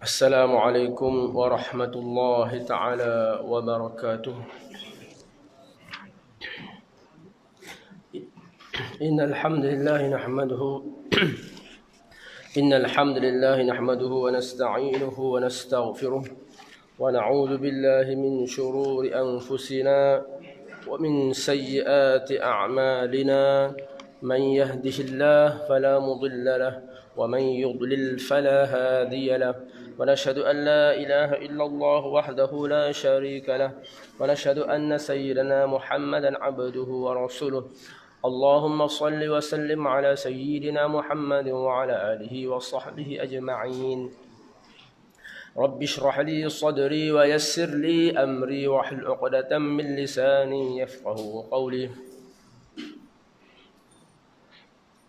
السلام عليكم ورحمة الله تعالى وبركاته. إن الحمد لله نحمده إن الحمد لله نحمده ونستعينه ونستغفره ونعوذ بالله من شرور أنفسنا ومن سيئات أعمالنا. من يهده الله فلا مضل له ومن يضلل فلا هادي له، ونشهد أن لا إله إلا الله وحده لا شريك له، ونشهد أن سيدنا محمدا عبده ورسوله. اللهم صل وسلم على سيدنا محمد وعلى آله وصحبه أجمعين. رب اشرح لي صدري ويسر لي أمري واحلل عقدة من لساني يفقه قولي.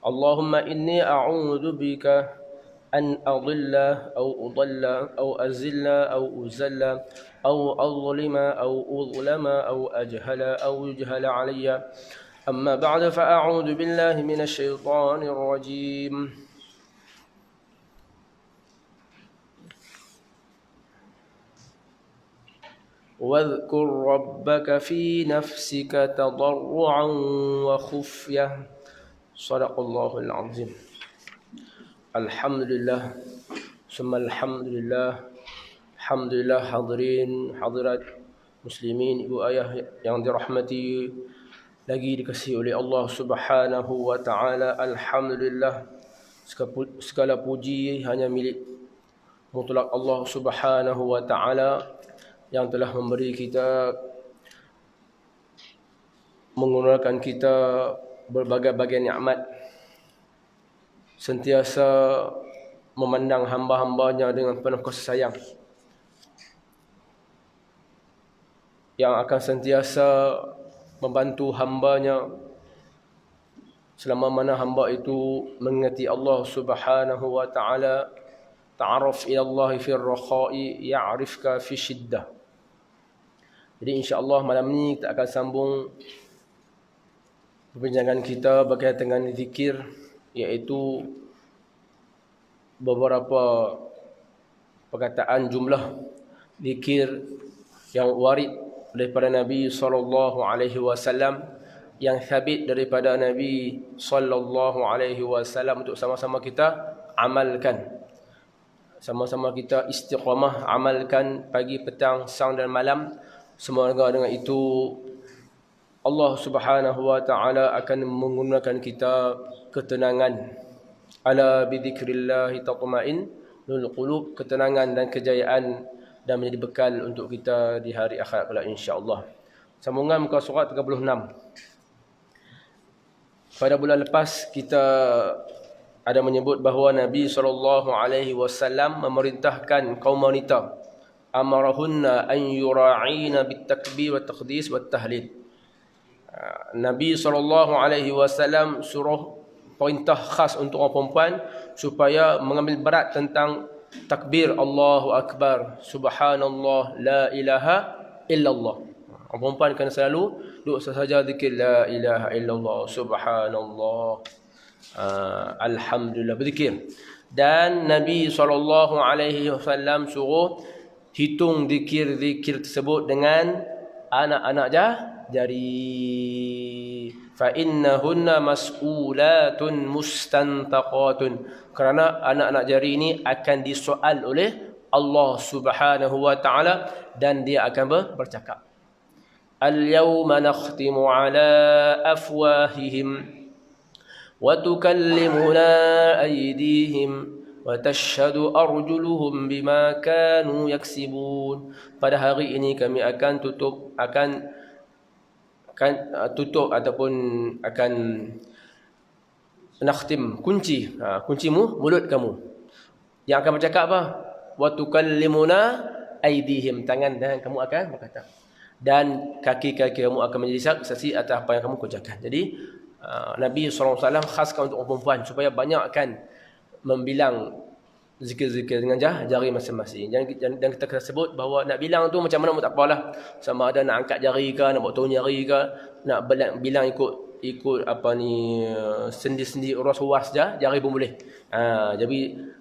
اللهم إني أعوذ بك أن أضل أو أضل أو أزل أو أزل أو أظلم أو أظلم أو أجهل أو يجهل علي. أما بعد فأعوذ بالله من الشيطان الرجيم. واذكر ربك في نفسك تضرعا وخفية. صدق الله العظيم. Alhamdulillah, summa alhamdulillah, alhamdulillah hadirin hadirat muslimin, ibu ayah yang dirahmati lagi dikasihi oleh Allah Subhanahu wa taala. Alhamdulillah, segala puji hanya milik mutlak Allah Subhanahu wa taala yang telah memberi kita, menggunakan kita berbagai-bagai nikmat, sentiasa memandang hamba-hambanya dengan penuh kasih sayang, yang akan sentiasa membantu hambanya selama mana hamba itu mengingati Allah Subhanahu wa taala. Ta'aruf ila Allah fi ar-rakha'i ya'rifka fi shiddah. Jadi insya-Allah malam ni kita akan sambung perbincangan kita berkaitan dengan zikir, iaitu beberapa perkataan jumlah zikir yang warid daripada Nabi sallallahu alaihi wasallam, yang sabit daripada Nabi sallallahu alaihi wasallam, untuk sama-sama kita amalkan, sama-sama kita istiqamah amalkan pagi, petang, siang dan malam. Semoga dengan itu Allah Subhanahu wa taala akan menggunakan kita ketenangan. Ala bidzikrillah tatma'innul qulub, ketenangan dan kejayaan, dan menjadi bekal untuk kita di hari akhirat kelak insya-Allah. Sambungan muka surat 36. Pada bulan lepas kita ada menyebut bahawa Nabi SAW memerintahkan kaum wanita, amarahunna an yura'ina bitakbir wa taqdis wa tahlil. Nabi SAW suruh perintah khas untuk orang perempuan supaya mengambil berat tentang takbir Allahu Akbar, subhanallah, la ilaha illallah. Orang perempuan kena selalu duduk sahaja zikir la ilaha illallah, subhanallah, alhamdulillah, berzikir. Dan Nabi SAW suruh hitung zikir-zikir tersebut dengan anak-anak jari. Fa innahunna mas'ulatun mustantaqatun, kerana anak-anak jari ini akan disoal oleh Allah Subhanahu wa taala dan dia akan bercakap. Al-yawma nakhtimu ala afwahihim wa tukallimuna aydihim wa tashhadu arjuluhum bima kanu yaksibun. Pada hari ini kami akan tutup ataupun akan nakhtim, kuncimu mulut kamu. Yang akan bercakap apa? Wa tukallimuna aydihim, tangan kamu akan berkata, dan kaki-kaki kamu akan menjadi saksi atas apa yang kamu kerjakan. Jadi Nabi SAW khaskan untuk orang perempuan supaya banyakkan membilang zikir-zikir dengan jari masing-masing. Dan kita sebut bahawa nak bilang tu macam mana pun tak apalah. Sama ada nak angkat jari ke, nak buat turun jari ke, nak bilang ikut apa ni, sendi-sendi uras-uras je, jari pun boleh. Jadi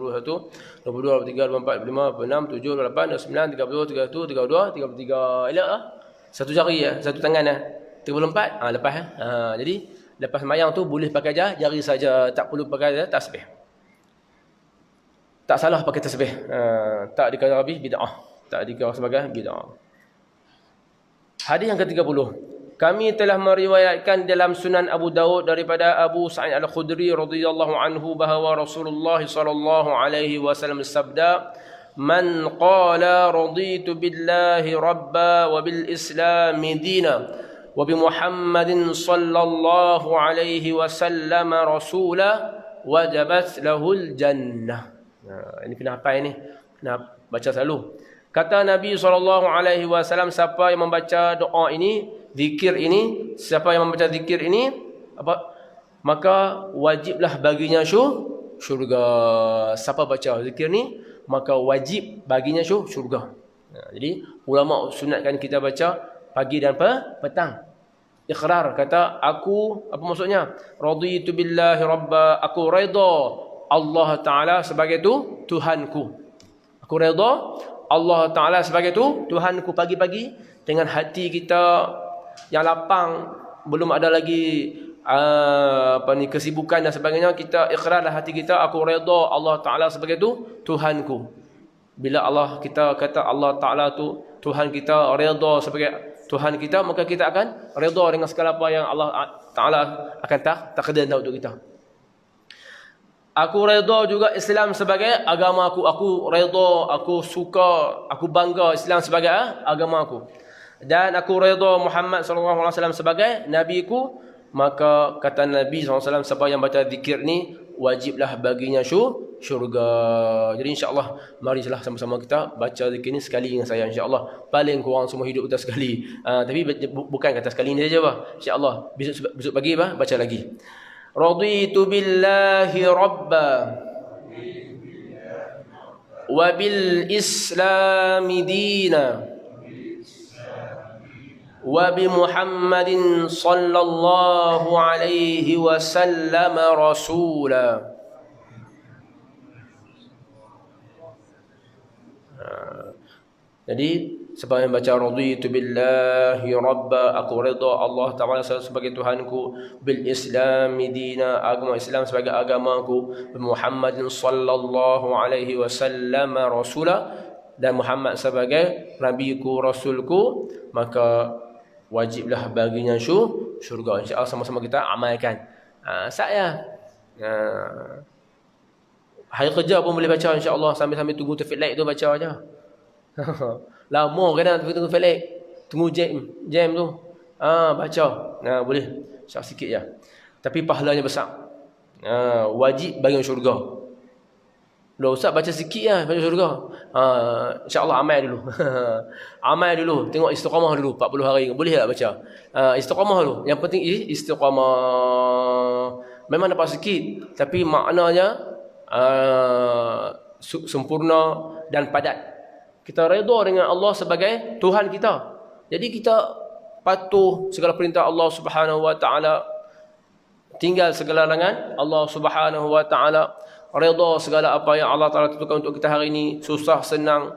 21, 22, 23, 24, 25, 26, 27, 28, 29, 30, 31, 32, 33. Elok lah. Satu jari ya, satu tangan lah. 34, lepas jadi lepas sembahyang tu boleh pakai jari saja, tak perlu pakai tasbih. Tak salah pakai tasbih. Tak dikira habis bid'ah. Tak dikira sebagai bid'ah. Hadis yang ke-30. Kami telah meriwayatkan dalam Sunan Abu Daud daripada Abu Sa'id Al-Khudri radhiyallahu anhu bahawa Rasulullah sallallahu alaihi wasallam sabda, "Man qala raditu billahi rabba wa bil islami dina wa bi Muhammadin sallallahu alaihi wasallam rasula wajabat lahul jannah." Ini kena hafal ni. Kena baca selalu. Kata Nabi SAW, siapa yang membaca doa ini, zikir ini, siapa yang membaca zikir ini, maka wajiblah baginya syurga. Siapa baca zikir ni, maka wajib baginya syurga. Jadi ulama sunatkan kita baca pagi dan petang. Iqrar, kata aku, apa maksudnya? Raditu billahi rabba, aku redha Allah Ta'ala sebagai Tuhanku. Aku redha Allah Ta'ala sebagai Tuhanku. Pagi-pagi dengan hati kita yang lapang, belum ada lagi kesibukan dan sebagainya, kita ikrarlah hati kita, aku redha Allah Ta'ala sebagai Tuhanku. Bila kita kata Allah Ta'ala Tuhan kita, redha sebagai Tuhan kita, maka kita akan redha dengan segala apa yang Allah Ta'ala akan takdir untuk kita. Aku redha juga Islam sebagai agama aku. Aku redha, aku suka, aku bangga Islam sebagai agama aku. Dan aku redha Muhammad SAW sebagai nabiku. Maka kata Nabi SAW, siapa yang baca zikir ni, wajiblah baginya syurga. Jadi insyaAllah, marilah sama-sama kita baca zikir ni sekali dengan saya. InsyaAllah, paling kurang semua hidup kita sekali. Tapi bukan kata sekali ni saja. InsyaAllah, besok pagi baca lagi. Raditu billahi rabba wa bil islami dina wa bi Muhammadin sallallahu alaihi wasallam rasula. Jadi siapa yang baca raditu billahi rabba, aku redha Allah Ta'ala sebagai Tuhanku, bil islami dina, agama Islam sebagai agamaku, Muhammadin sallallahu alaihi wasallam rasula, dan Muhammad sebagai nabiku, rasulku, maka wajiblah baginya syurga. InsyaAllah sama-sama kita amalkan. Saya hari kerja pun boleh baca insyaAllah, sambil-sambil tunggu traffic light tu baca aja. Lama kadang tunggu felek, tunggu jam tu, baca, boleh sikit je, tapi pahalanya besar. Wajib bagi syurga. Loh Ustaz baca sikit lah masuk syurga. InsyaAllah amal dulu. Amal dulu. Tengok istiqamah dulu 40 hari. Boleh tak baca? Istiqamah dulu. Yang penting istiqamah. Memang dapat sikit. Tapi maknanya sempurna dan padat. Kita redha dengan Allah sebagai Tuhan kita. Jadi kita patuh segala perintah Allah Subhanahu wa taala. Tinggal segala larangan Allah Subhanahu wa taala. Redha segala apa yang Allah Taala tentukan untuk kita hari ini, susah, senang,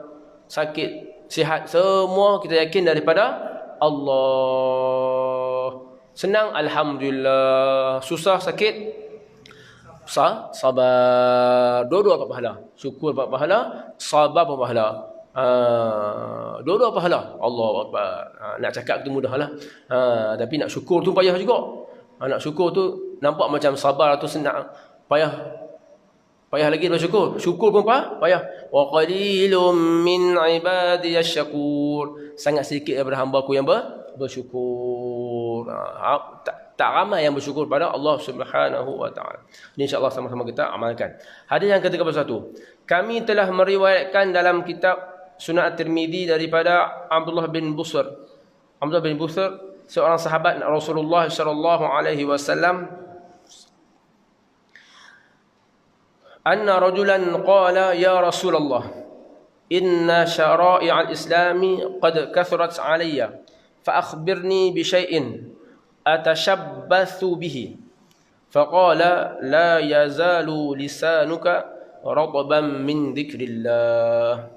sakit, sihat, semua kita yakin daripada Allah. Senang alhamdulillah, susah, sakit sabar. Dua-dua dapat pahala. Syukur dapat pahala, sabar dapat pahala. Dua-dua pahala. Allahu akbar. Nak cakap tu mudahlah. Tapi nak syukur tu payah juga. Nak syukur tu nampak macam sabar tu senang, payah lagi bersyukur. Syukur pun payah. Wa qalilum min ibadiyasy syakur. Sangat sedikit daripada hamba-Ku yang bersyukur. Tak ramai yang bersyukur pada Allah Subhanahu wa taala. Ini insya-Allah sama-sama kita amalkan. Hadis yang ke-31. Kami telah meriwayatkan dalam kitab Sunan At-Tirmizi daripada Abdullah bin Busr. Abdullah bin Busr seorang sahabat Rasulullah sallallahu alaihi wasallam, anna rajulan qala ya Rasulullah inna syara'i' al-islami qad kathurat alayya fa akhbirni bi syai'in atashabbathu bihi faqala la yazalu lisanuka ratban min dzikrillah.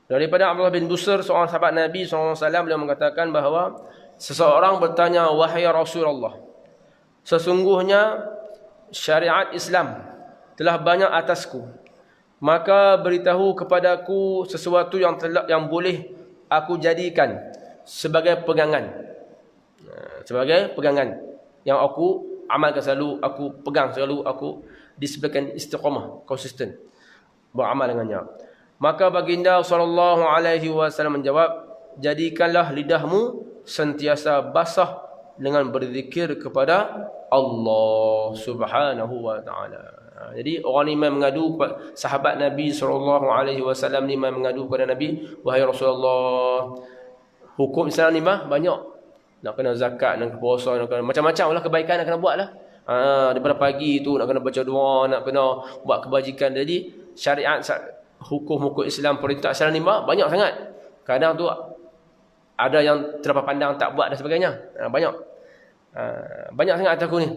Daripada Abdullah bin Busr, seorang sahabat Nabi SAW, beliau mengatakan bahawa seseorang bertanya, wahai Rasulullah, sesungguhnya syariat Islam telah banyak atasku, maka beritahu kepadaku sesuatu yang boleh aku jadikan sebagai pegangan, yang aku amalkan selalu, aku pegang selalu, aku disebabkan istiqamah, konsisten beramal dengannya. Maka baginda sallallahu alaihi wasallam menjawab, jadikanlah lidahmu sentiasa basah dengan berzikir kepada Allah Subhanahu wa taala. Jadi orang ni mengadu, sahabat Nabi sallallahu alaihi wasallam ni mengadu kepada Nabi, wahai Rasulullah, hukum Islam ni banyak. Nak kena zakat, nak kena puasa, nak kena macam-macam lah kebaikan nak kena buat lah. Daripada pagi tu nak kena baca doa, nak kena buat kebajikan. Jadi syariat, hukum-hukum Islam, perintah Islam ni banyak sangat. Kadang tu ada yang terdapat pandang tak buat dan sebagainya. Banyak sangat atas aku ni.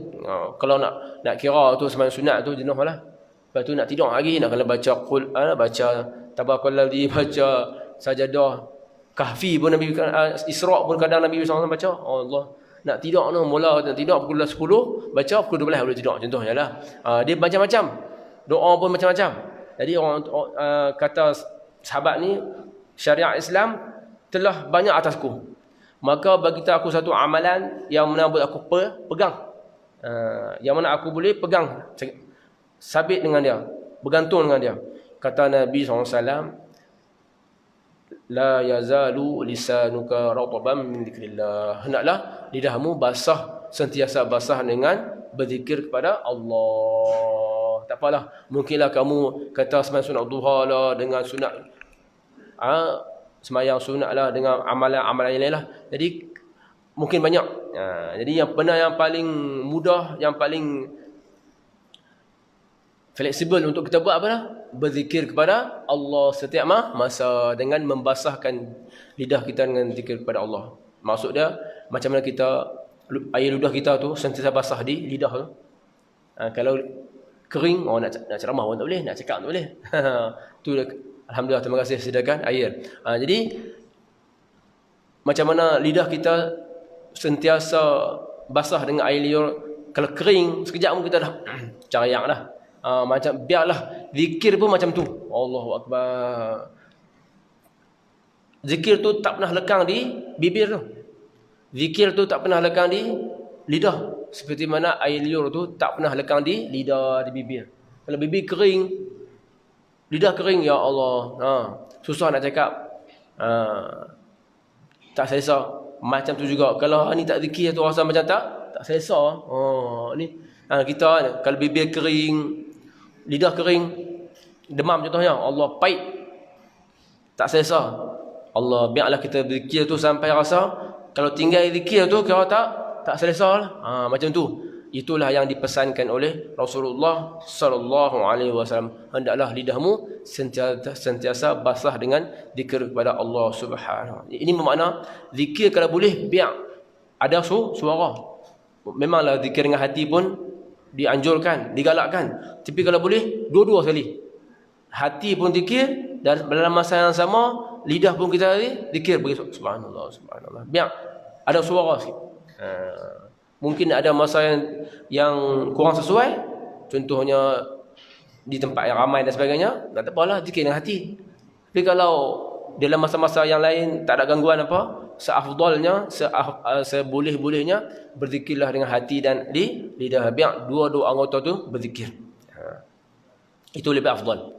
Kalau nak kira tu sembahyang sunat tu jenuh lah. Lepas tu nak tidur lagi, nak kena baca baca tabarakalladzi, baca sajadah, kahfi pun Nabi, Isra' pun kadang Nabi SAW baca. Allah, nak tidur tu mula nak tidur pukul 10, baca pukul 12 boleh tidur, contohnya lah. Dia macam-macam. Doa pun macam-macam. Jadi orang kata sahabat ni, syariat Islam telah banyak atasku, maka bagi aku satu amalan yang mana boleh aku pegang, yang mana aku boleh pegang, sabit dengan dia, bergantung dengan dia. Kata Nabi SAW, la yazalu lisanuka ratban min dzikrillah. Hendaklah lidahmu basah, sentiasa basah dengan berzikir kepada Allah. Tak apalah, mungkinlah kamu kata sembahyang sunat duha lah, dengan sunat sembahyang sunat lah, dengan amalan-amalan yang lain lah. Jadi mungkin banyak. Jadi yang benar, yang paling mudah, yang paling fleksibel untuk kita buat apa lah? Berzikir kepada Allah setiap masa dengan membasahkan lidah kita dengan zikir kepada Allah. Maksud dia macam mana kita, air ludah kita tu sentiasa basah di lidah tu. Kalau kering, nak ceramah pun tak boleh, nak cakap tak boleh. Tu alhamdulillah, terima kasih sediakan air. Jadi macam mana lidah kita sentiasa basah dengan air liur. Kalau kering sekejap pun kita dah carayak dah. Macam biarlah zikir pun macam tu. Allahu akbar. Zikir tu tak pernah lekang di bibir tu. Zikir tu tak pernah lekang di lidah. Seperti mana air liur tu tak pernah lekang di lidah, di bibir. Kalau bibir kering, lidah kering, ya Allah, susah nak cakap, tak selesa. Macam tu juga, kalau ni tak zikir tu rasa macam tak selesa. Ni kita kalau bibir kering, lidah kering, demam contohnya, Allah pahit, tak selesa. Allah biarlah kita berzikir tu sampai rasa kalau tinggal zikir tu kira tak selesa lah. Macam tu. Itulah yang dipesankan oleh Rasulullah sallallahu alaihi wasallam. Hendaklah lidahmu sentiasa basah dengan zikir kepada Allah Subhanahu. Ini bermakna zikir kalau boleh biar ada suara. Memanglah zikir dengan hati pun dianjurkan, digalakkan. Tapi kalau boleh dua-dua sekali. Hati pun zikir dan dalam masa yang sama lidah pun kita zikir bagi subhanallah subhanallah. Biar ada suara sikit. Mungkin ada masa yang kurang sesuai, contohnya di tempat yang ramai dan sebagainya, tak apalah zikir dengan hati. Tapi kalau dalam masa-masa yang lain tak ada gangguan apa, seafdalnya, seboleh-bolehnya berzikirlah dengan hati dan lidah, biar dua-dua anggota tu berzikir. Itu lebih afdal.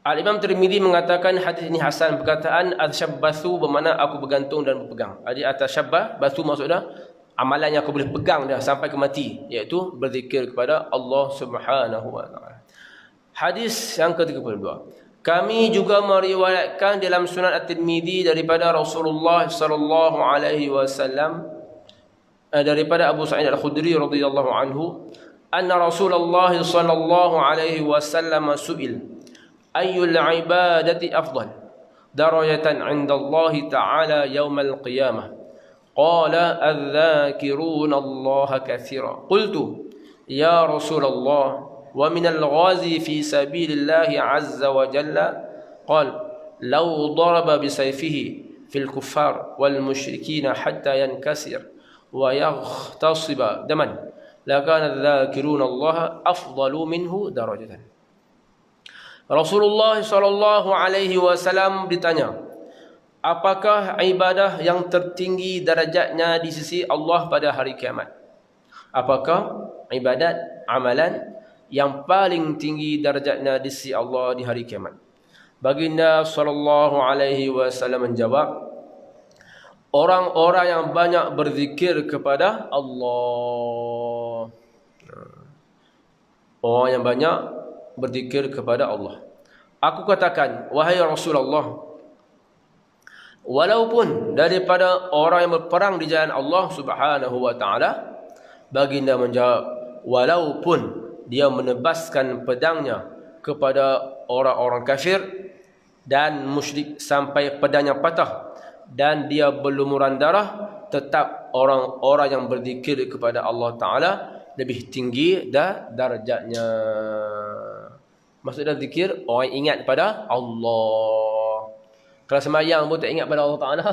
Al-Imam Tirmizi mengatakan hadis ini hasan. Perkataan atashabbathu bermakna aku bergantung dan berpegang. Jadi atashabbah, bathu maksudnya amalan yang aku boleh pegang dah sampai ke mati, iaitu berzikir kepada Allah Subhanahu wa taala. Hadis yang ke-32. Kami juga meriwayatkan dalam Sunan At-Tirmizi daripada Rasulullah sallallahu alaihi wasallam, daripada Abu Sa'id Al-Khudri radhiyallahu anhu, anna Rasulullah sallallahu alaihi wasallam su'il ayyul ibadati afdal darajatan 'inda Allah ta'ala yaumal qiyamah. Qala adh-dhakiruna Allah katsira. Qultu ya Rasulullah wa min al-ghazi fi sabilillah 'azza wa jalla. Qala law daraba bi sayfihi fil kuffar wal musyrikin hatta yankasir wa yaghtasiba daman lakana adh-dhakiruna Allah afdalu minhu darajatan. Rasulullah sallallahu alaihi wasallam ditanya, apakah ibadah yang tertinggi darajatnya di sisi Allah pada hari kiamat? Apakah ibadat, amalan yang paling tinggi darajatnya di sisi Allah di hari kiamat? Baginda sallallahu alaihi wasallam menjawab, orang-orang yang banyak berzikir kepada Allah. Orang yang banyak berzikir kepada Allah. Aku katakan, wahai Rasulullah, walaupun daripada orang yang berperang di jalan Allah Subhanahu wa taala, baginda menjawab, walaupun dia menebaskan pedangnya kepada orang-orang kafir dan musyrik sampai pedangnya patah dan dia berlumuran darah, tetap orang-orang yang berzikir kepada Allah taala lebih tinggi darjatnya. Maksudnya zikir orang ingat pada Allah. Kalau sembahyang pun tak ingat pada Allah Ta'ala,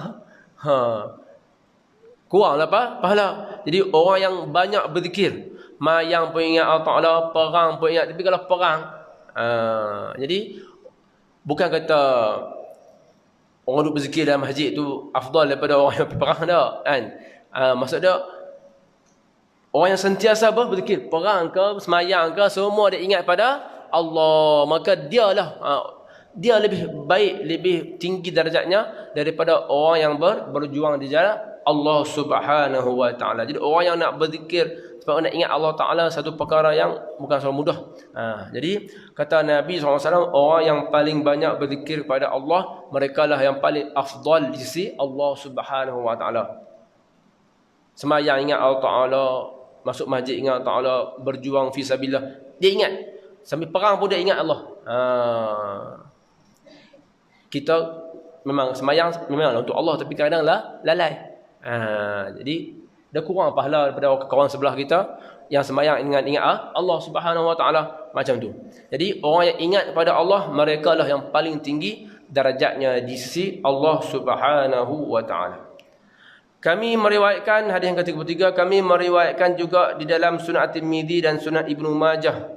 kuranglah pahala. Jadi orang yang banyak berzikir, mayang pun ingat Allah Ta'ala, perang pun ingat. Tapi kalau perang, jadi bukan kata orang duduk berzikir dalam masjid tu afdal daripada orang yang perang dah, kan? Maksudnya orang yang sentiasa berzikir, perang ke, semayang ke, semua dia ingat pada Allah, maka dialah dia lebih baik, lebih tinggi darjatnya daripada orang yang berjuang di jalan Allah Subhanahu wa taala. Jadi orang yang nak berzikir sebab nak ingat Allah Taala satu perkara yang bukan selalu mudah. Jadi kata Nabi SAW, orang yang paling banyak berzikir kepada Allah, merekalah yang paling afdal di sisi Allah Subhanahu wa taala. Sembahyang ingat Allah Taala, masuk masjid ingat Allah Taala, berjuang fi sabilillah dia ingat, sambil perang pun dia ingat Allah. Kita memang sembahyang memanglah untuk Allah, tapi kadang lalai. Jadi dah kurang pahala daripada kawan sebelah kita yang sembahyang ingat Allah Subhanahu wa taala macam tu. Jadi orang yang ingat kepada Allah, merekalah yang paling tinggi darjatnya di sisi Allah Subhanahu wa taala. Kami meriwayatkan hadis yang ke-33, kami meriwayatkan juga di dalam Sunan At-Tirmizi dan Sunan Ibnu Majah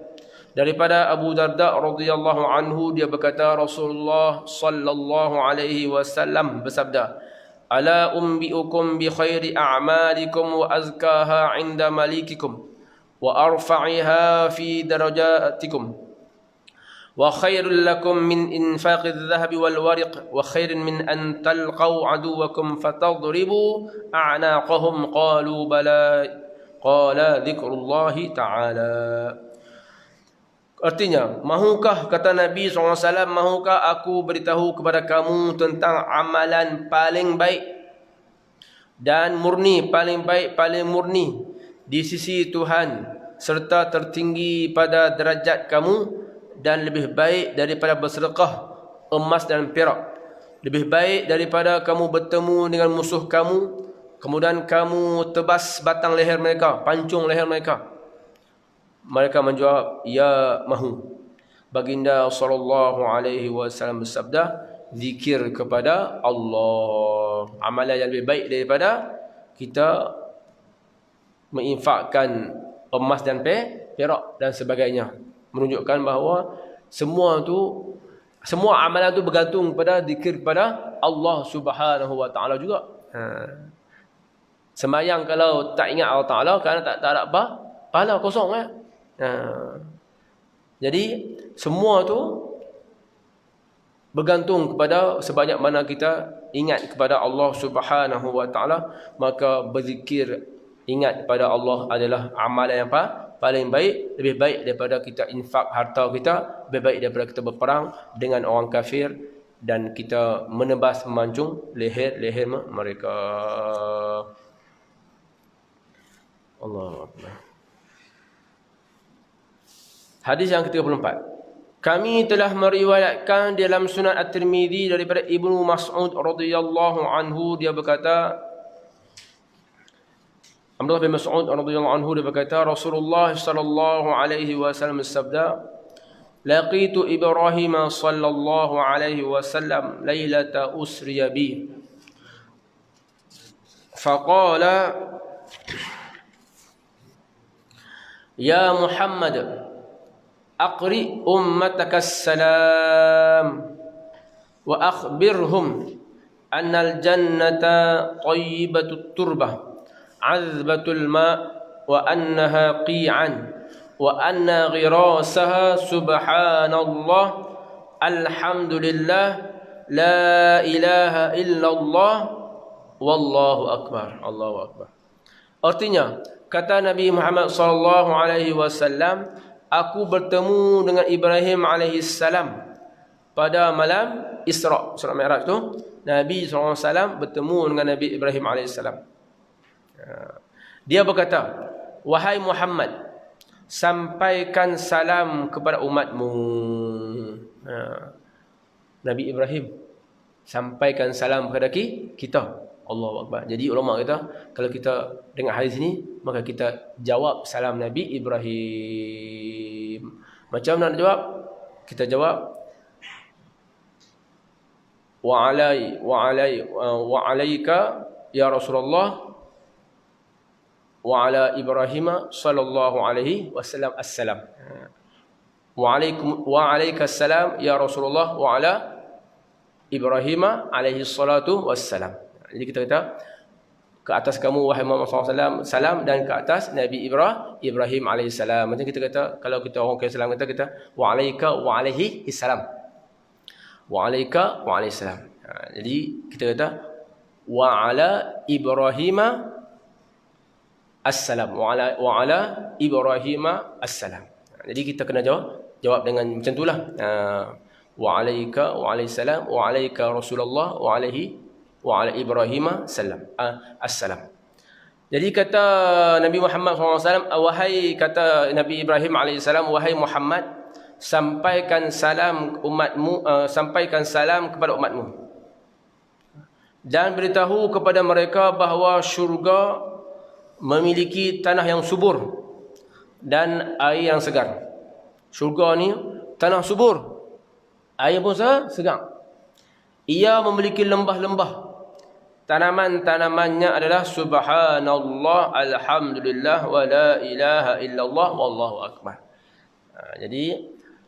daripada Abu Darda radhiyallahu anhu, dia berkata Rasulullah sallallahu alaihi wasallam bersabda, ala umbiukum bi khairi a'malikum wa azkaha 'inda malikikum wa arfa'iha fi darajatikum wa khairul lakum min infaqidh dhahabi wal wariq wa khairin min an talqaw aduwakum fatadribu a'naqahum qalu bala qala dzikrullahi ta'ala. Artinya, mahukah, kata Nabi SAW, mahukah aku beritahu kepada kamu tentang amalan paling baik dan murni, paling baik, paling murni di sisi Tuhan, serta tertinggi pada derajat kamu, dan lebih baik daripada bersedekah emas dan perak, lebih baik daripada kamu bertemu dengan musuh kamu, kemudian kamu tebas batang leher mereka, pancung leher mereka. Mereka menjawab, ya mahu. Baginda SAW bersabda, zikir kepada Allah, amalan yang lebih baik daripada kita menginfakkan emas dan perak dan sebagainya. Menunjukkan bahawa semua amalan tu bergantung pada zikir kepada Allah Subhanahu Wa Taala juga. Sembahyang kalau tak ingat Allah Taala, kerana tak ada apa, pahala kosong kan. Jadi semua tu bergantung kepada sebanyak mana kita ingat kepada Allah Subhanahu Wa Taala, maka berzikir, ingat kepada Allah adalah amalan yang paling baik, lebih baik daripada kita infak harta kita, lebih baik daripada kita berperang dengan orang kafir dan kita menebas, memancung leher-leher mereka. Allah Akbar. Hadis yang ke-34. Kami telah meriwayatkan dalam Sunan At-Tirmizi daripada Ibnu Mas'ud radhiyallahu anhu, dia berkata, Abdullah bin Mas'ud radhiyallahu anhu dia berkata, Rasulullah sallallahu alaihi wasallam bersabda, laqitu Ibrahim sallallahu alaihi wasallam lailata usriya bi. Faqala, ya Muhammad, aqri ummataka salam wa akhbirhum annal jannata tayyibatut turbah azbatul ma wa annaha qi'an wa anna ghirasaha subhanallah alhamdulillah la ilaha illallah wallahu akbar. Allahu akbar. Artinya, kata Nabi Muhammad sallallahu alaihi wasallam, aku bertemu dengan Ibrahim alaihissalam pada malam Isra, Surah Mi'raj tu. Nabi SAW bertemu dengan Nabi Ibrahim alaihissalam. Dia berkata, wahai Muhammad, sampaikan salam kepada umatmu. Nabi Ibrahim sampaikan salam kepada kita. Allahu Akbar. Jadi ulama kata, kalau kita dengar hadis ini, maka kita jawab salam Nabi Ibrahim. Macam mana nak jawab? Kita jawab, wa alaika ya Rasulullah wa ala Ibrahim sallallahu alaihi wasallam assalam. Wa alaikas salam ya Rasulullah wa ala Ibrahim alaihi salatu wassalam. Jadi kita kata, ke atas kamu wahai Muhammad SAW salam, dan ke atas Nabi Ibrahim alaihissalam. Macam kita kata, kalau kita orang kata salam, kita wa alaika wa alaihi salam. Wa alaika wa alaihi salam. Jadi kita kata wa ala Ibrahim assalam. Wa ala Ibrahim assalam. Jadi kita kena jawab dengan macam itulah. Wa alaika wa alaihi salam wa alaika Rasulullah wa alaihi wa ala Ibrahim assalam. Jadi kata Nabi Muhammad SAW, wahai, kata Nabi Ibrahim AS, wahai Muhammad, sampaikan salam umatmu, sampaikan salam kepada umatmu, dan beritahu kepada mereka bahawa syurga memiliki tanah yang subur dan air yang segar. Syurga ni tanah subur, air pun segar. Ia memiliki lembah-lembah. Tanaman-tanamannya adalah subhanallah, alhamdulillah, wa la ilaha illallah, wallahu akbar. Jadi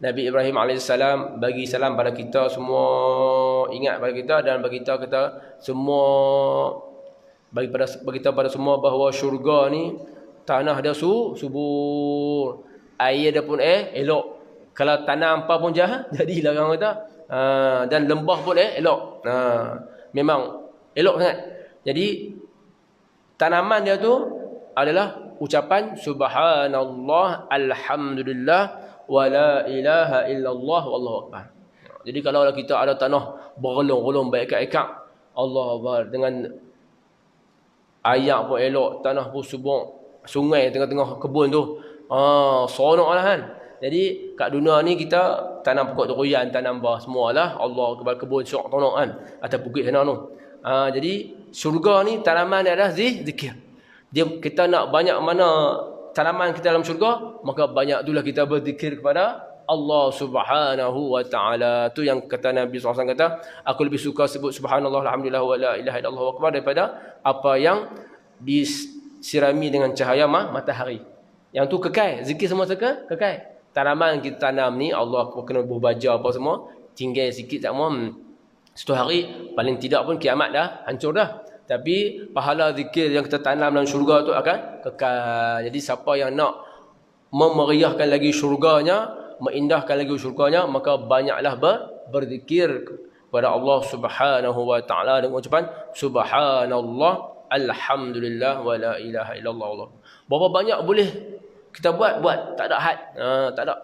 Nabi Ibrahim AS bagi salam pada kita semua, ingat pada kita, dan bagi kita semua, bagi kita pada semua bahawa syurga ni tanah dia subur, air dia pun elok. Kalau tanam apa pun jadilah orang kata. Dan lembah pun elok. Memang elok sangat. Jadi tanaman dia tu adalah ucapan subhanallah, alhamdulillah, wa la ilaha illallah wallahu akbar. Jadi kalau kita ada tanah bergelung-gelung berikat-ikat, Allah Akbar, dengan ayak pun elok, tanah pun subur, sungai tengah-tengah kebun tu, seronoklah kan. Jadi kat dunia ni kita tanam pokok durian, tanam bah semualah, Allah Akbar, kebun syok tonok kan, atas bukit sana tu. Jadi syurga ni tanaman dia adalah zikir. Kita nak banyak mana tanaman kita dalam syurga, maka banyak itulah kita berzikir kepada Allah Subhanahu wa taala. Tu yang kata Nabi SAW kata, aku lebih suka sebut subhanallah alhamdulillah wa la ilaha illallah akbar daripada apa yang disirami dengan cahaya matahari. Yang tu kekal, zikir semua kekal. Tanaman kita tanam ni Allah kena berbaja apa semua, tinggal sikit tak mau satu hari paling tidak pun kiamat dah hancur dah. Tapi pahala zikir yang kita tanam dalam syurga tu akan kekal. Jadi siapa yang nak memeriahkan lagi syurganya, mengindahkan lagi syurganya, maka banyaklah berzikir kepada Allah Subhanahu wa taala dengan ucapan subhanallah alhamdulillah wa la ilaha illallah. Berapa banyak boleh kita buat, tak ada had, tak ada.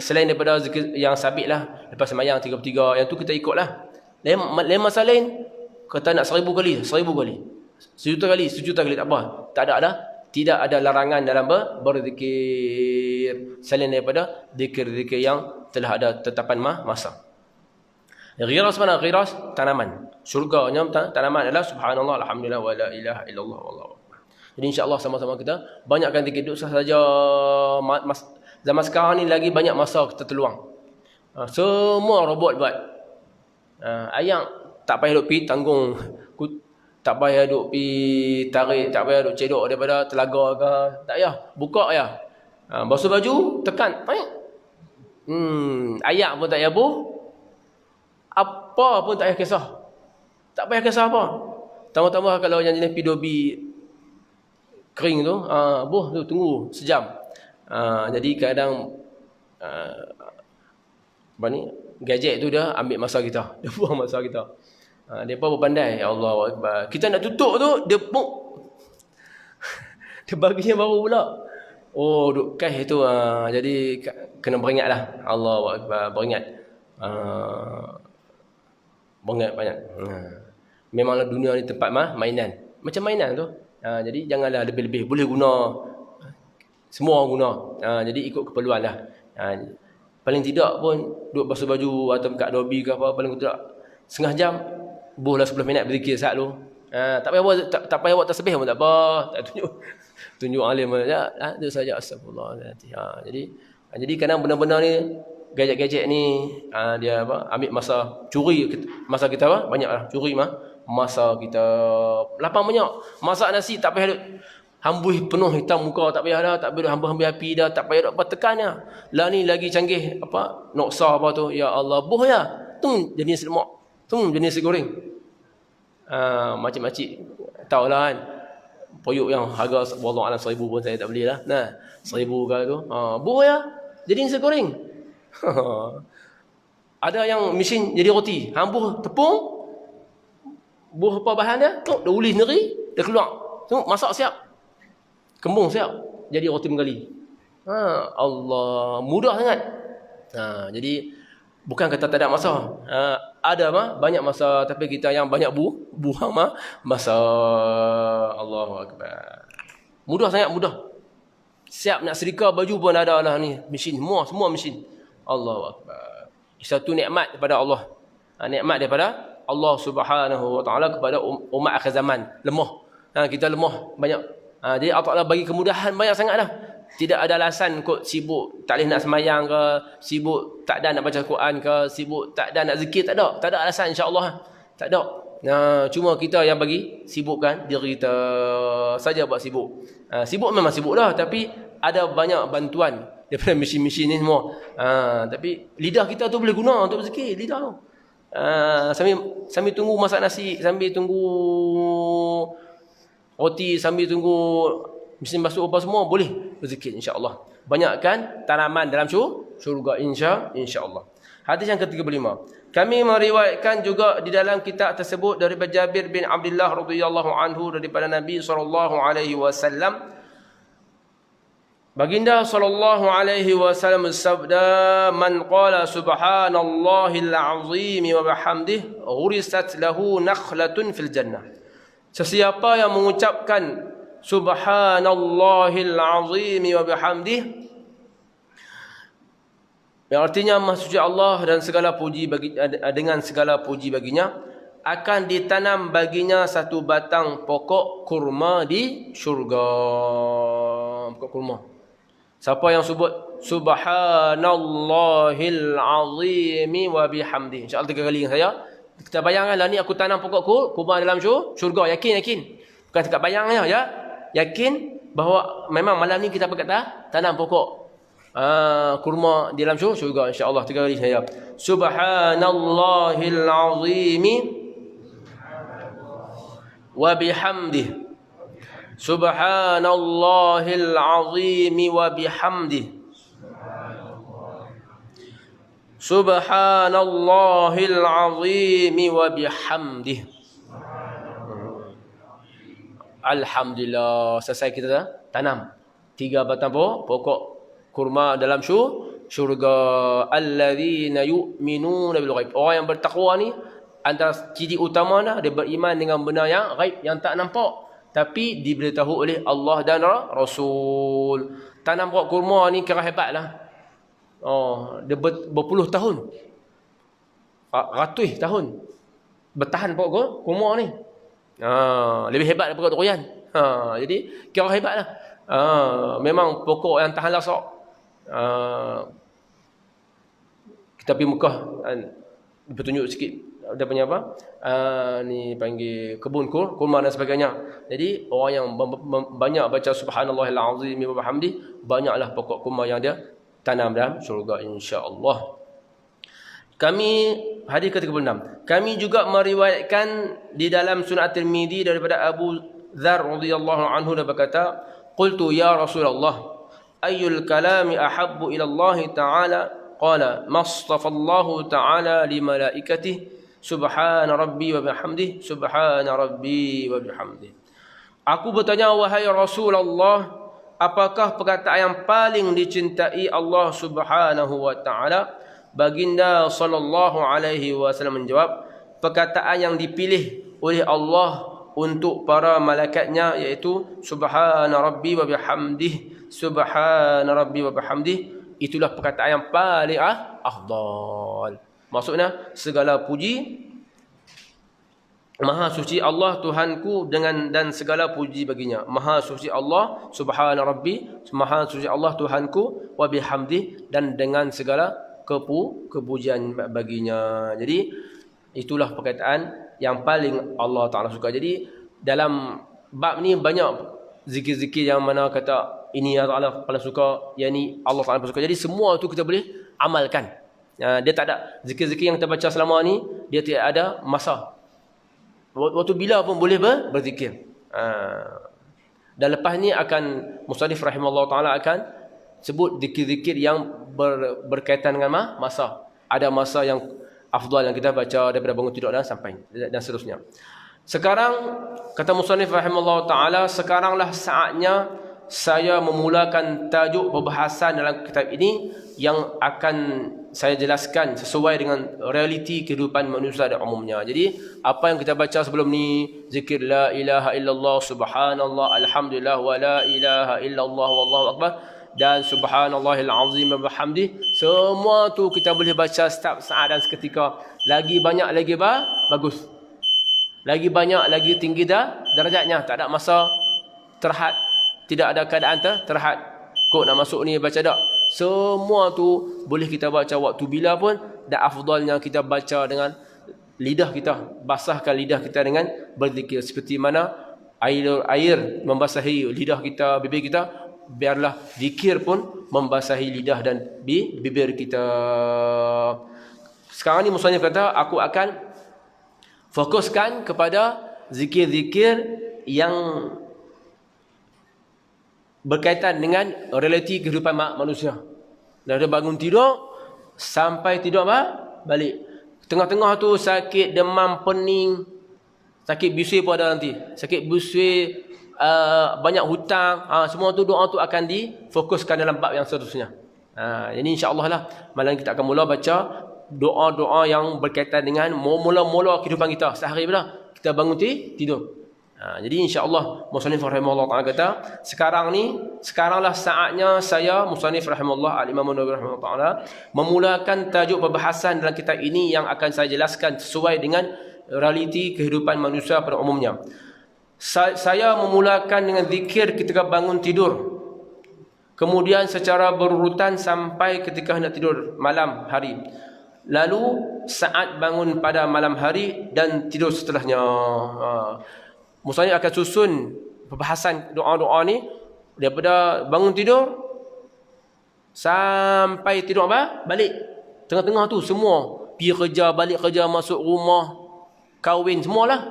Selain daripada zikir yang sabit lah, lepas sembahyang 3/3, yang tu kita ikutlah. Lain masa lain kata nak 1000 kali, 1000 kali, 1 juta kali tak apa. Tak ada dah. Tidak ada larangan dalam berzikir selain daripada zikir-zikir yang telah ada tetapan masa. Ghiras mana? Ghiras tanaman. Syurganya tanaman adalah subhanallah alhamdulillah wa la ilaha illallah wallahu akbar. Jadi insya-Allah sama-sama kita banyakkan zikir. Duduk saja zaman sekarang ni lagi banyak masa kita terluang. Semua robot buat. Ayang tak payah duk pergi tanggung, tak payah duk pergi tarik, tak payah duk cedok daripada telaga ke, tak payah, buka ya. Basuh baju, tekan, ayak pun tak payah apa pun tak payah kisah. Tak payah kisah apa. Tambah-tambah kalau yang jenis P2B kering tu, tu tunggu sejam. Jadi kadang apa ni, gadget tu dia ambil masa kita, dia buang masa kita. Dia pun berpandai, ya Allah Akbar. Kita nak tutup tu, dia puk. Dia baginya baru pula. Oh, duk kaih tu. Jadi kena beringatlah. Allah Akbar, beringat. Beringat banyak. Memanglah dunia ni tempat mainan. Macam mainan tu. Jadi janganlah lebih-lebih. Boleh guna. Semua guna. Jadi ikut keperluan lah. Paling tidak pun duduk basuh baju atau buka Adobe ke apa, paling tidak setengah jam, buhlah 10 minit berzikir saat tu. Tak payah buat, tak payah buat tasbih pun tak apa. Tak tunjuk alim saja. Itu saja, astagfirullah. Jadi kadang benda-benda ni, gadget-gadget ni, dia ambil masa, curi masa kita banyaklah, curi masa kita. Lapang banyak. Masak nasi tak payah hambui penuh hitam muka, tak payah dah, tak payah hambur-hambur api dah, tak payah apa tekannya. Lah ni lagi canggih noksa apa tu, ya Allah, buh ya. Tu jenis lemak, tu jenis goreng. Macam-macam. Tahulah kan. Poyuk yang harga wallah alam 1000 pun saya tak belilah. Nah, 1000 ke tu. Buh ya. Jadi nasi goreng. Ada yang mesin jadi roti, hambur tepung, buh apa bahan dia, tu dah ulis sendiri, dah keluar. Tu masak siap. Kembung siap, jadi roti menggali. Allah, mudah sangat. Jadi bukan kata tak ada masa. Ada banyak masa, tapi kita yang banyak buang masa. Allahu Akbar. Mudah sangat, mudah. Siap nak serika baju pun ada lah ni, mesin, semua mesin. Allahu Akbar. Satu nikmat daripada Allah. Nikmat daripada Allah Subhanahu wa taala kepada umat akhir zaman. Lemah. Kita lemah banyak. Jadi Allah Ta'ala bagi kemudahan banyak sangat dah. Tidak ada alasan kot sibuk tak boleh nak semayang ke, sibuk tak ada nak baca Quran ke, sibuk tak ada nak zikir, tak ada. Tak ada alasan, insya-Allah. Tak ada. Cuma kita yang bagi sibukkan diri kita saja buat sibuk. Sibuk memang sibuk lah, tapi ada banyak bantuan daripada mesin-mesin ni semua. Tapi lidah kita tu boleh guna untuk berzikir, lidah tu. Sambil tunggu masak nasi, sambil tunggu roti, sambil tunggu mesin basuh apa semua, boleh berzikir insya-Allah. Banyakkan tanaman dalam syurga insya-Allah. Hadis yang ke-35. Kami meriwayatkan juga di dalam kitab tersebut daripada Jabir bin Abdullah radhiyallahu anhu daripada Nabi sallallahu alaihi wasallam, Baginda sallallahu alaihi wasallam bersabda, "Man qala subhanallahil azim wa bihamdihi, ghurisat lahu nakhlatun fil jannah." Sesiapa yang mengucapkan subhanallahil azim wa bihamdihi, yang artinya Maha Suci Allah dan segala puji bagi, dengan segala puji baginya, akan ditanam baginya satu batang pokok kurma di syurga. Pokok kurma. Siapa yang sebut subhanallahil azimi wa bihamdi, insya-Allah 3 kali dengan saya, kita bayangkanlah ni aku tanam pokok kurma dalam syurga. Yakin. Bukan dekat bayang ya. Yakin bahawa memang malam ni kita berkata tanam pokok kurma di dalam syurga, insya-Allah 3 kali saya. Subhanallahil azimi wa bihamdihi. Subhanallahil azimi wa bihamdihi. Subhanallahil azimi wa bihamdihi. Alhamdulillah, selesai kita tanam 3 batang pokok kurma dalam syurga. Alladzina yu'minuna bil ghaib. Orang yang bertakwa ni antara ciri utamanya dia beriman dengan benda yang ghaib, yang tak nampak, tapi diberitahu oleh Allah dan Rasul. Tanam pokok kurma ni kira hebatlah. Dia berpuluh tahun, ratus tahun bertahan pokok kurma ni. Lebih hebat daripada durian. Jadi kira hebatlah. Memang pokok yang tahan lasak. Kita pergi Mekah, bertunjuk sikit dia punya apa? Ni panggil kebun kurma dan sebagainya. Jadi orang yang banyak baca subhanallahil azim wa bihamdi, banyaklah pokok kurma yang dia tanam dalam syurga, insya-Allah. Kami hadis ke-36. Kami juga meriwayatkan di dalam Sunan Tirmizi daripada Abu Dzar radhiyallahu anhu, dia berkata, "Qultu ya Rasulullah, ayyul kalami ahabbu ila Allah ta'ala?" Qala, "Mastafallahu ta'ala li malaikatihi subhana rabbi wa bihamdihi, subhana rabbi wa bihamdihi." Aku bertanya, wahai Rasulullah, apakah perkataan yang paling dicintai Allah Subhanahu wa taala? Baginda sallallahu alaihi wasallam menjawab, perkataan yang dipilih oleh Allah untuk para malaikatnya, iaitu subhana rabbi wa bihamdihi, subhana rabbi wa bihamdihi. Itulah perkataan yang paling afdal. Maksudnya segala puji Maha suci Allah Tuhanku dan segala puji baginya. Maha suci Allah subhana rabbi, maha suci Allah Tuhanku, wa bihamdi, dan dengan segala kepujian baginya. Jadi itulah perkataan yang paling Allah Ta'ala suka. Jadi dalam bab ni banyak zikir-zikir yang mana kata ini Allah paling suka, yang ni Allah Ta'ala paling suka. Jadi semua tu kita boleh amalkan. Dia tak ada zikir-zikir yang kita baca selama ni, dia tidak ada masa. Waktu bila pun boleh berzikir. Dan lepas ni akan musannif rahimahullah ta'ala akan sebut zikir-zikir yang berkaitan dengan masa. Ada masa yang afdal yang kita baca daripada bangun tidur dan sampai dan seterusnya. Sekarang kata musannif rahimahullah ta'ala, sekaranglah saatnya saya memulakan tajuk perbahasan dalam kitab ini yang akan saya jelaskan sesuai dengan realiti kehidupan manusia dan umumnya. Jadi apa yang kita baca sebelum ni, zikir la ilaha illallah, subhanallah, alhamdulillah, wa la ilaha illallah, wallahu akbar, dan subhanallahil azim wa bihamdi, semua tu kita boleh baca setiap saat dan seketika. Lagi banyak lagi bagus. Lagi banyak lagi tinggi darajatnya. Tak ada masa terhad, tidak ada keadaan terhad. Kok nak masuk ni baca tak? Semua tu boleh kita baca waktu bila pun, dan afdalnya kita baca dengan lidah kita, basahkan lidah kita dengan berzikir. Seperti mana air membasahi lidah kita, bibir kita, biarlah zikir pun membasahi lidah dan bibir kita. Sekarang ni musannif kata, aku akan fokuskan kepada zikir-zikir yang berkaitan dengan realiti kehidupan manusia. Dari bangun tidur sampai tidur balik. Tengah-tengah tu sakit, demam, pening, sakit bising pun ada nanti. Sakit bising, banyak hutang, semua tu doa tu akan difokuskan dalam bab yang seterusnya. Jadi insya-Allah lah malam kita akan mula baca doa-doa yang berkaitan dengan mula-mula kehidupan kita sehari bila kita bangun tidur. Jadi insya-Allah musannif rahimahullah taala kata, sekaranglah saatnya saya musannif rahimahullah al-Imam An-Nawawi rahimahullah taala memulakan tajuk perbahasan dalam kitab ini yang akan saya jelaskan sesuai dengan realiti kehidupan manusia pada umumnya. Saya memulakan dengan zikir ketika bangun tidur. Kemudian secara berurutan sampai ketika hendak tidur malam hari. Lalu saat bangun pada malam hari dan tidur setelahnya. Musannif akan susun perbahasan doa-doa ni daripada bangun tidur sampai tidur balik. Tengah-tengah tu semua pergi kerja, balik kerja, masuk rumah, kahwin semualah.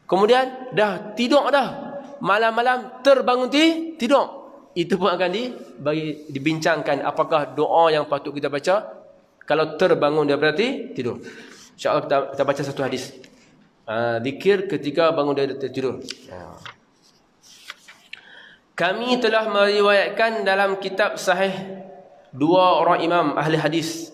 Kemudian dah tidur dah. Malam-malam terbangun tidur. Itu pun akan dibincangkan apakah doa yang patut kita baca kalau terbangun daripada tidur. InsyaAllah kita baca satu hadis. Zikir ketika bangun dari tidur. Kami telah meriwayatkan dalam kitab sahih dua orang imam ahli hadis,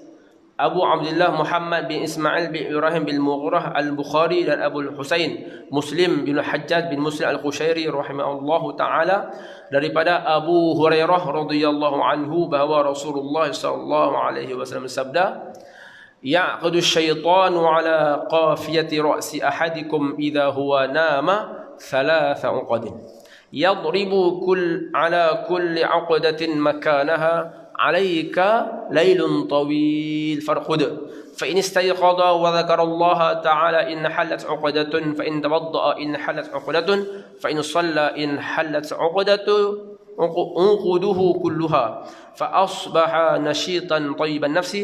Abu Abdullah Muhammad bin Ismail bin Ibrahim bin Mughirah Al-Bukhari dan Abu Husain Muslim bin Hajjaj bin Muslim Al-Qushairi rahimahullahu taala daripada Abu Hurairah radhiyallahu anhu bahawa Rasulullah sallallahu alaihi wasallam bersabda, "Ya'qudu asy-syaitanu 'ala qafiyati ra'si ahadikum idza huwa nama thalatha 'uqadin. Yadribu ala kulli 'uqdatin makanaha عليك ليل طويل فارقد فإن استيقظ وذكر الله تعالى إن حلت عقدة فإن توضأ إن حلت عقدة فإن صلى إن حلت عقده كلها فأصبح نشيطا طيب النفس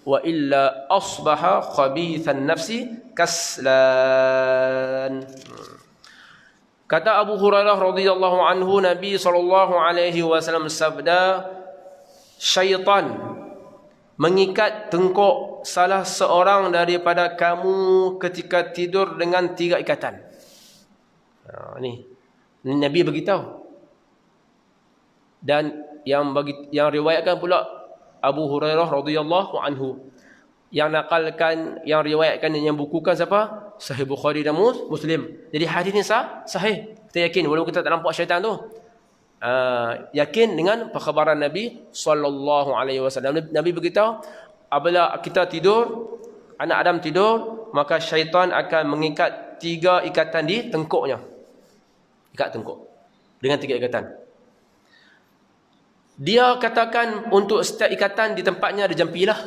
وإلا أصبح خبيث النفس كسلان." Kata Abu Hurairah radhiyallahu anhu, Nabi sallallahu alaihi wasallam sabda, syaitan mengikat tengkuk salah seorang daripada kamu ketika tidur dengan 3 ikatan. Ni Nabi beritahu. Dan yang riwayatkan pula Abu Hurairah radhiyallahu anhu. Yang nakalkan, yang riwayatkan dan yang bukukan siapa? Sahih Bukhari dan Muslim. Jadi hadis ni sahih. Kita yakin walaupun kita tak nampak syaitan tu. Yakin dengan perkhabaran Nabi sallallahu alaihi wasallam. Nabi beritahu, apabila kita tidur, anak Adam tidur, maka syaitan akan mengikat 3 ikatan di tengkuknya. Ikat tengkuk dengan 3 ikatan. Dia katakan untuk setiap ikatan di tempatnya dia jampilah.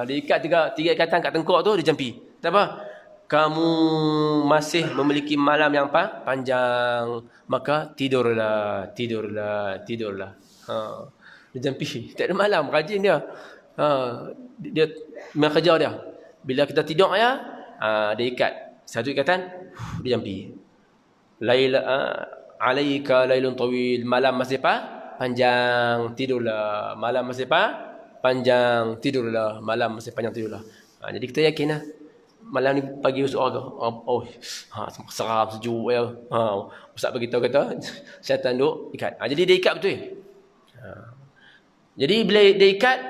Dia ikat 3 ikatan kat tengkuk tu, dia jampi. Kenapa? Kamu masih memiliki malam yang panjang, maka tidurlah. Dia jampi. Tak ada malam, rajin dia. Dia memang kerja dia. Bila kita tidur dia ikat. Satu ikatan, dia jampi. Alaika lailun tawil. Malam masih panjang, tidurlah. Malam masih panjang, tidurlah. Malam masih panjang, tidurlah. Jadi kita yakinlah. Malam ni pagi masuk ke? Seram, sejuk ya. Ustaz beritahu kata syaitan duk ikat. Jadi dia ikat betul. Jadi bila dia ikat,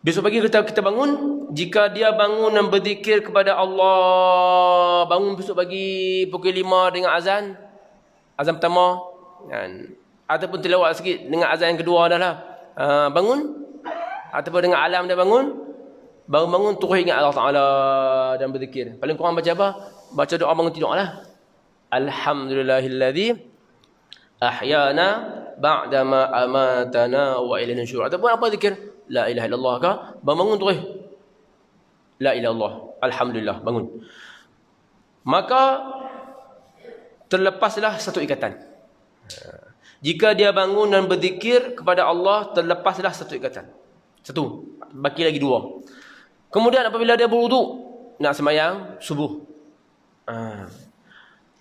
besok pagi kita bangun, jika dia bangun dan berzikir kepada Allah, bangun besok pagi pukul 5 dengan azan pertama, ataupun tilawat sikit dengan azan yang kedua dah lah. Bangun, ataupun dengan alam dia bangun terus ingat Allah Ta'ala dan berzikir. Paling kurang baca apa? Baca doa bangun tidur lah. Alhamdulillahilladzi ahyana ba'dama amatana wa ilayhi nusyur. Ataupun apa zikir? La ilaha illallah ke? Bangun terus. La ilaha illallah. Alhamdulillah. Bangun. Maka terlepaslah satu ikatan. Jika dia bangun dan berzikir kepada Allah, terlepaslah satu ikatan. Satu. Baki lagi 2. Kemudian apabila dia berwuduk nak sembahyang subuh,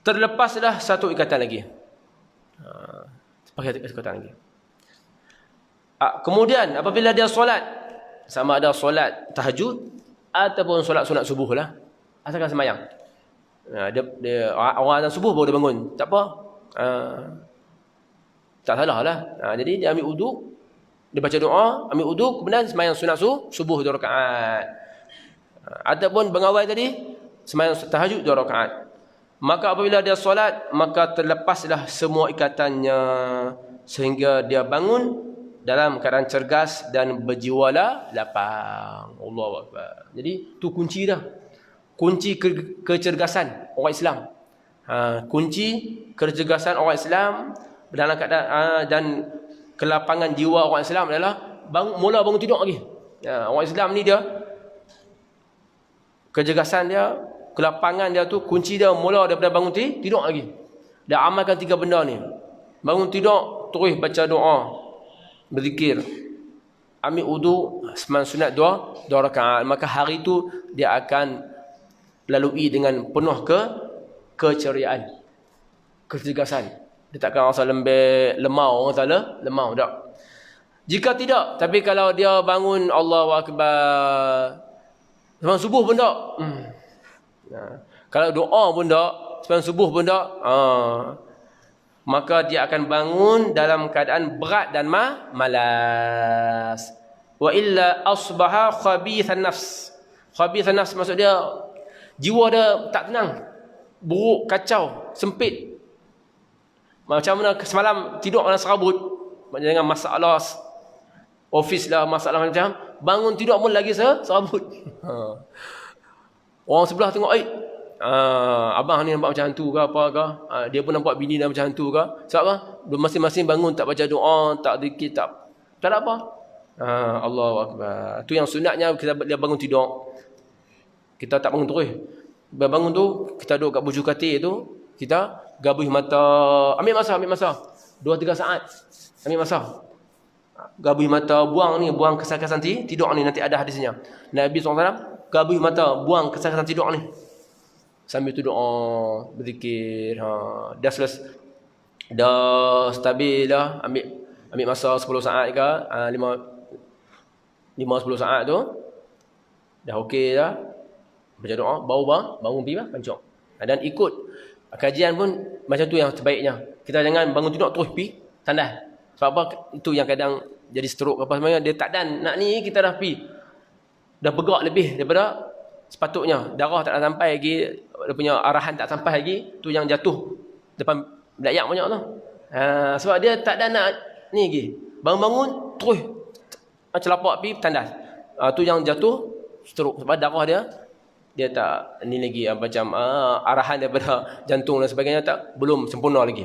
terlepaslah satu ikatan lagi. Pakai ikatan lagi. Kemudian apabila dia solat, sama ada solat tahajud ataupun solat sunat subuh lah, asalkan sembahyang. Orang azan subuh baru dia bangun. Tak apa. Tak salah lah. Jadi dia ambil uduk, dia baca doa, ambil uduk, kemudian sembahyang sunat subuh 2 rakaat. Ataupun pengawal tadi sembahyang tahajud 2 rakaat. Maka apabila dia solat, maka terlepaslah semua ikatannya sehingga dia bangun dalam keadaan cergas dan berjiwa lapang. Allahu Akbar. Jadi tu kunci dah. Kunci kecergasan orang Islam. Kunci kecergasan orang Islam dalam keadaan dan kelapangan jiwa orang Islam adalah mula bangun tidur lagi. Orang Islam ni dia kecergasan dia, kelapangan dia tu, kunci dia mula daripada bangun tidur lagi. Dia amalkan 3 benda ni. Bangun tidur, terus baca doa, berzikir, ambil wudu, sembahyang sunat 2 rakaat. Maka hari tu dia akan lalui dengan penuh keceriaan, kecergasan. Dia takkan rasa lembek, lemau, orang tak lemau tak. Jika tidak, tapi kalau dia bangun Allahu Akbar, sembahyang subuh pun tak. Kalau doa pun tak, sembahyang subuh pun tak, maka dia akan bangun dalam keadaan berat dan malas. Wa illa asbaha khabithan nafs. Khabithan nafs maksud dia jiwa dia tak tenang, buruk, kacau, sempit. Macam mana semalam tidur dengan serabut, dengan masalah office lah, masalah macam, bangun tidur pun lagi serabut. Orang sebelah tengok, abang ni nampak macam hantu ke apa ke, dia pun nampak bini dah macam hantu ke. Sebab apa? Masing-masing bangun tak baca doa, tak zikir, tak ada apa. Allahu Akbar. Tu yang sunatnya dia bangun tidur, kita tak bangun terus. Bangun tu kita duduk kat bujur katil tu, kita gabuh mata, ambil masa 2-3 saat, ambil masa, gabuh mata, buang kesan-kesan tidur ni. Nanti ada hadisnya, Nabi SAW gabuh mata, buang kesan-kesan tidur ni, sambil tu doa, berzikir. Dah selesai, dah stabil dah, ambil masa 10 saat ke, 5-10 saat tu dah okey dah, baca doa, baru bangun pergi pancung. Dan ikut kajian pun macam tu yang terbaiknya. Kita jangan bangun tidur terus pergi tandas. Sebab apa? Itu yang kadang jadi stroke apa sebenarnya. Dia tak dan nak ni, kita dah pergi, dah bergerak lebih daripada sepatutnya. Darah tak sampai lagi, dia punya arahan tak sampai lagi. Tu yang jatuh depan belayak banyak tu. Sebab dia tak dan nak ni lagi. Bangun-bangun terus celapak pergi tandas. Tu yang jatuh stroke. Sebab darah dia tak ni lagi, macam arahan daripada jantung dan sebagainya belum sempurna lagi.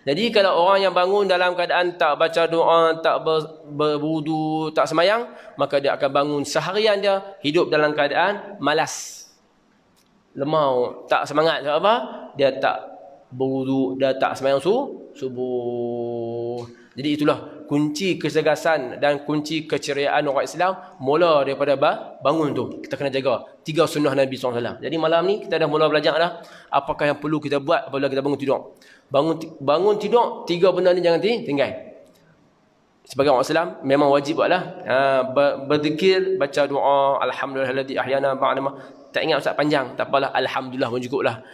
Jadi kalau orang yang bangun dalam keadaan tak baca doa, tak berwudu, tak semayang, maka dia akan bangun seharian dia hidup dalam keadaan malas, lemau, tak semangat. Sebab apa? Dia tak berwudu, dia tak semayang subuh. Jadi itulah kunci kecergasan dan kunci keceriaan orang Islam mula daripada bangun tu. Kita kena jaga 3 sunnah Nabi SAW. Jadi malam ni kita dah mula belajar dah apakah yang perlu kita buat apabila kita bangun tidur. Bangun tidur, 3 benda ni jangan tinggal. Sebagai orang Islam memang wajib buatlah. Berzikir, baca doa, alhamdulillahilladzi ahyana ba'da ma. Tak ingat ustaz panjang, tak apalah, alhamdulillah pun cukuplah.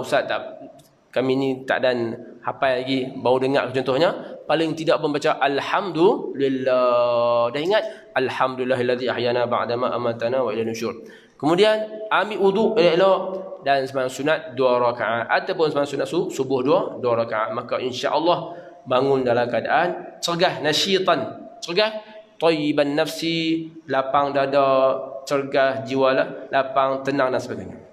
Ustaz kami ni tak dan hafal lagi, baru dengar contohnya, paling tidak pun baca alhamdulillah. Dah ingat alhamdulillahilladzi ahyana ba'da ma amatana wa ilaihi nusyur. Kemudian ambil wuduk elok-elok dan sembahyang sunat 2 rakaat ataupun sembahyang sunat subuh 2 rakaat. Maka insya-Allah bangun dalam keadaan cergas, nasyitan, cergas, thayyiban nafsi, lapang dada, cergas jiwa, lapang, tenang dan sebagainya.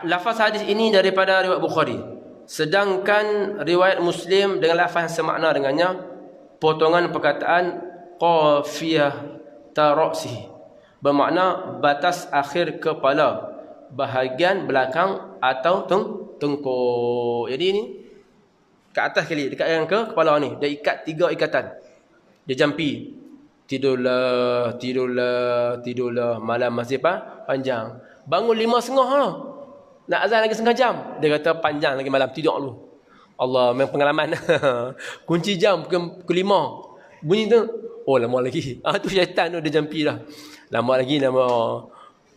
Lafaz hadis ini daripada riwayat Bukhari. Sedangkan riwayat Muslim dengan lafaz yang semakna dengannya, potongan perkataan qafiyah tarasihi, bermakna batas akhir kepala, bahagian belakang atau tengkuk. Jadi ini kat atas sekali, dekat yang ke kepala ni, dia ikat 3 ikatan. Dia jampi. Tidurlah, malam masih panjang. Bangun 5.30 lah. Nak azan lagi 1/2 jam. Dia kata panjang lagi malam, tidur dulu. Allah, memang pengalaman. Kunci jam pukul 5. Bunyi tu, oh lama lagi. Tu syaitan tu, dia jampi dah. Lama lagi.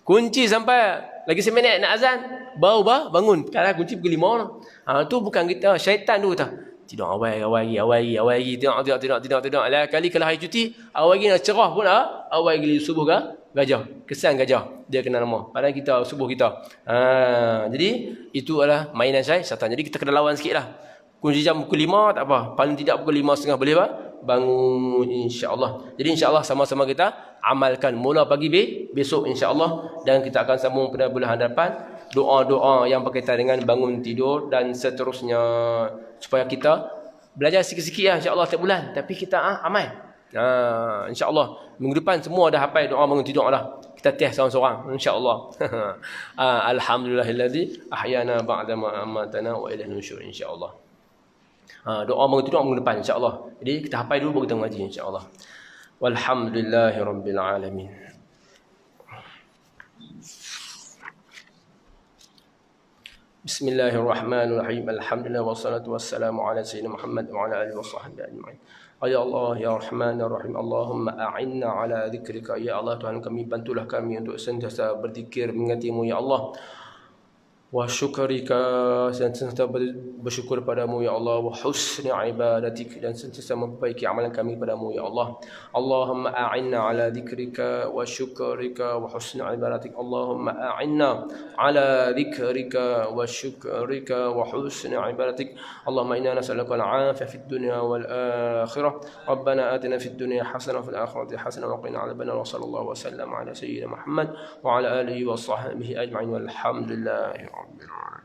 Kunci sampai Lagi seminit nak azan, baru bangun. Kalau kunci pukul 5 tu bukan kita, syaitan tu kata. Tidur awal lagi. Tengok. Lah kali kalau hari cuti, awal lagi nak cerah pun awal lagi subuh gajah. Kesan gajah. Dia kena nama. Padahal kita subuh kita. Jadi itu adalah mainan syaitan. Jadi kita kena lawan sikitlah. Kunci jam pukul 5 tak apa. Paling tidak pukul 5.30 boleh bangun insya-Allah. Jadi insya-Allah sama-sama kita amalkan mula pagi besok insya-Allah, dan kita akan sambung pada bulan hadapan doa-doa yang berkaitan dengan bangun tidur dan seterusnya, supaya kita belajar sikit-sikit lah insya-Allah setiap bulan, tapi kita amal. Insya-Allah minggu depan semua dah hafal doa bangun tidur dah. Kita test seorang-seorang insya-Allah. Alhamdulillahilladzi ahyana ba'da ma amatana wa ilaihi nusyur insya-Allah. Doa bangun tidur minggu depan insya-Allah. Jadi kita hafal dulu baru kita mengaji insya-Allah. Walhamdulillahirabbil alamin. Bismillahirrahmanirrahim. Alhamdulillah wassalatu wassalamu ala sayyidina Muhammad wa ala alihi washabbihi ajma'in. Ya Allah ya Rahmanir Rahim, Allahumma a'inna ala dzikrika. Ya Allah, Tuhan kami, bantulah kami untuk sentiasa berzikir mengingati-Mu ya Allah. Wa syukrika, dan sentiasa bersyukur padamu ya Allah. Wa husni ibadatik, dan sentiasa memperbaiki amalan kami padamu ya Allah. Allahumma a'inna ala dzikrika wa syukrika wa husni ibadatik. Allahumma a'inna ala dzikrika wa syukrika wa husni ibadatik. Allahumma inna nas'aluka al-'afiyah fid dunya wal akhirah. Rabbana atina fid dunya hasanah wa fil akhirati hasanah wa qina adzabannar. Wa sallallahu wa sallam ala sayyidina Muhammad wa ala alihi wa sahbihi ajma'in. Walhamdulillahi rabbil alamin.